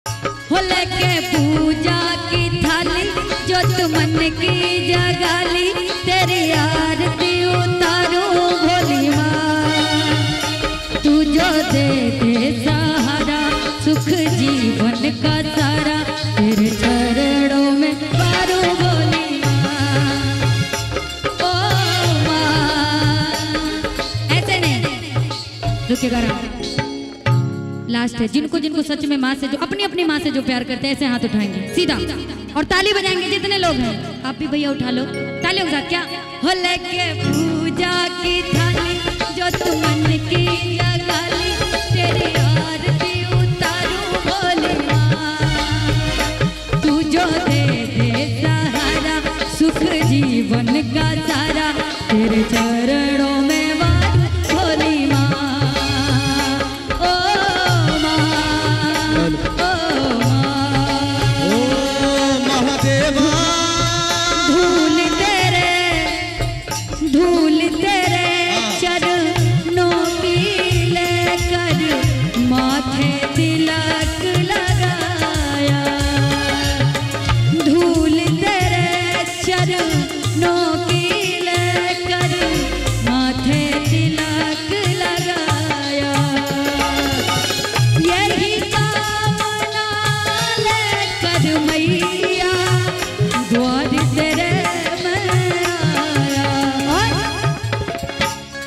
हो लेके पूजा की थाली जो तुमन की जगाली, तेरी आरती उतारो भोली माँ। तू जो दे दे सहारा सुख जीवन का सारा, तेरे चरणों में पारो भोली माँ। ओ माँ ऐसे नहीं रुकेगा। लास्ट है, जिनको जिनको सच में माँ से जो अपनी अपनी माँ से जो प्यार करते हैं ऐसे हाथ उठाएंगे सीधा और ताली बजाएंगे। जितने लोग हैं आप भी भैया उठा लो तालियों के साथ। क्या हो लेके पूजा की थाली जो तुमन की जगाली, तेरी आरती उतारूं भोली माँ। तू जो दे दे सहारा सुख जीवन का सारा, तेरे चरणों में वारू भोली माँ। धूल तेरे चरणों की लेकर माथे तिलक लगाया। धूल तेरे चरणों की लेकर माथे तिलक लगाया। यही कामना लेकर मैया द्वार तेरे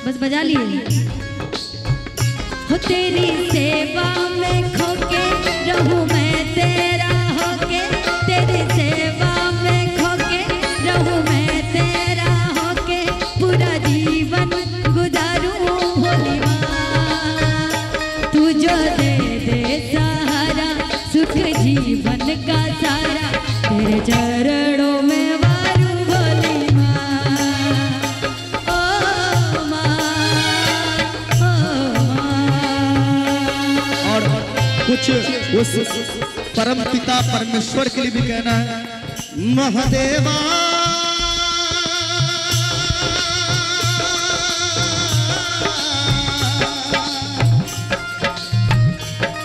बस बजा लिए। हो तेरी सेवा में खोके रहूं मैं तेरा होके, तेरी सेवा में खोके रहूं मैं तेरा होके, पूरा जीवन गुजारूं भोली माँ। तू जो दे दे सहारा सुख जीवन का सारा, तेरे चरणों में वारू भोली माँ। कुछ उस परम पिता परमेश्वर के लिए भी कहना है। महादेवा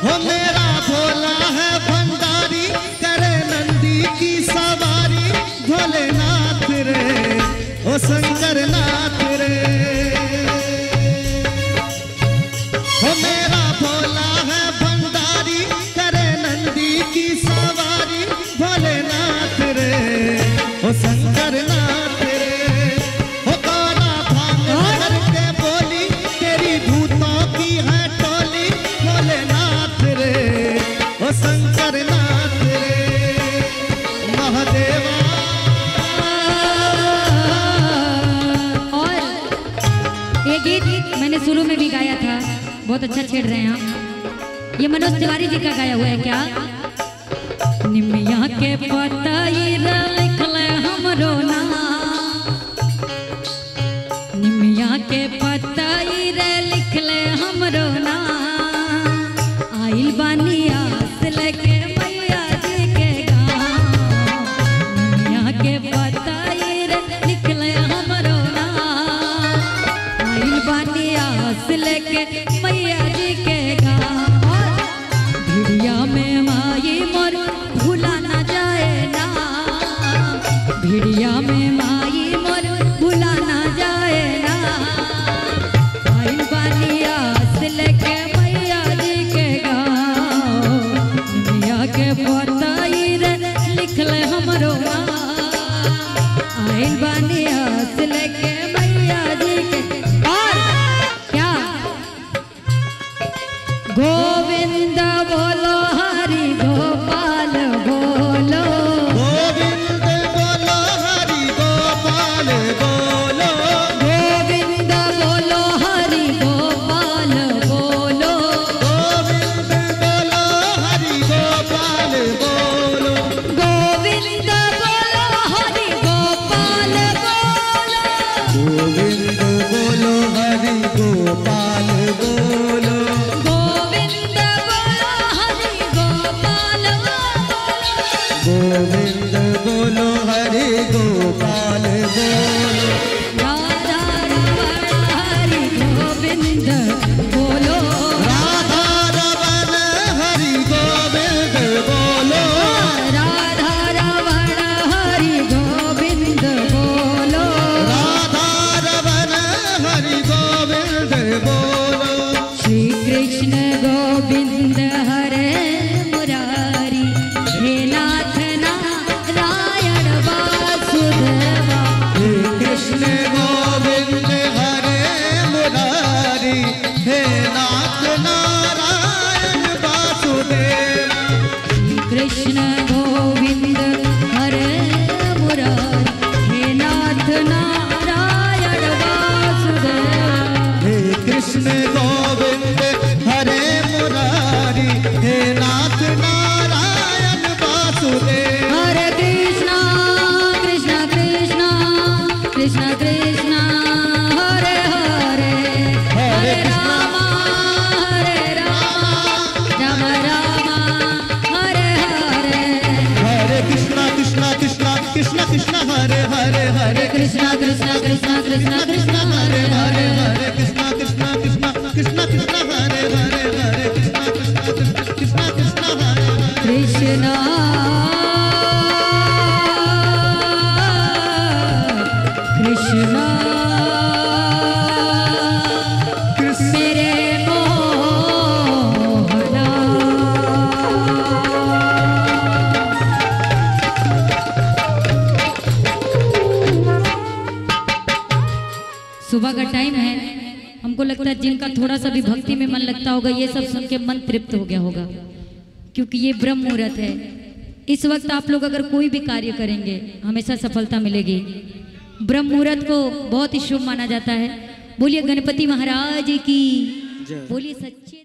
हो मेरा भोला है भंडारी, करे नंदी की सवारी, भोलेनाथ रे ओ शंकर नाथ रे। हो मेरा भोला है भंडारी, करे नंदी की सवारी, भोलेनाथ रे ओ शंकर नाथ रे। हो काला भांग करके बोली, तेरी भूतों की है टोली, भोलेनाथ रे ओ शंकर नाथ रे महादेवा। और ये गीत मैंने शुरू में भी गाया था, बहुत अच्छा छेड़ रहे हैं आप। ये मनोज तिवारी जी का गाया हुआ है। क्या निमिया के पतई लिख ले हमरो नाम, निमिया के पतई लिख ले हमरो नाम। आइल बानी आस लेके मैया जी के गाँव, निमिया के पतई लिख ले हमरो नाम। आइल बानी आस लेके मैया जी के गाँव। भिड़िया में माई मोर भूला न जाए ना, भिड़िया में माई मोर भूला न जाए ना। आइल बानी आस लेके मैया जी के गाँव, मैया के पतई लिख ले हमरो नाम। आइल बानी आस लेके मैया जी के। और क्या गोविंद बोलो हरि गोपाल बोलो, गोविंद बोलो हरि गोपाल बोलो, गोविंद बोलो हरि गोपाल बोलो, गोविंद बोलो हरि गोपाल बोलो, गोविंद बोलो हरि गोपाल बोलो, गोविंद बोलो हरि गोपाल बोलो, गोविंद बोलो हरि गोपाल बोलो, गोविंद बोलो हरि गोपाल बोलो। राधा रमण हरि गोविंद बोलो, राधा रमण हरि गोविंद कृष्ण गोविंद हरे मुरारी हे नाथ नारायण वासुदेव। हे कृष्ण गोविंद हरे मुरारी हे नाथ नारायण वासुदेव। हरे कृष्णा कृष्णा कृष्णा कृष्णा कृष्णा हरे हरे हरे राम राम राम हरे हरे। हरे कृष्णा कृष्णा कृष्णा कृष्णा कृष्णा हरे हरे हरे कृष्णा कृष्णा कृष्णा कृष्णा कृष्णा हरे हरे हरे कृष्णा कृष्णा कृष्णा कृष्णा कृष्णा हरे हरे हरे कृष्णा कृष्णा कृष्णा कृष्णा हरे हरे। कृष्णा कृष्णा मेरे मोहना। सुबह का टाइम है, हमको लगता है जिनका थोड़ा सा भी भक्ति में मन लगता होगा ये सब सुन के मन तृप्त हो गया होगा, क्योंकि ये ब्रह्म मुहूर्त है। इस वक्त आप लोग अगर कोई भी कार्य करेंगे हमेशा सफलता मिलेगी। ब्रह्म मुहूर्त को बहुत ही शुभ माना जाता है। बोलिए गणपति महाराज की, बोलिए सच्चे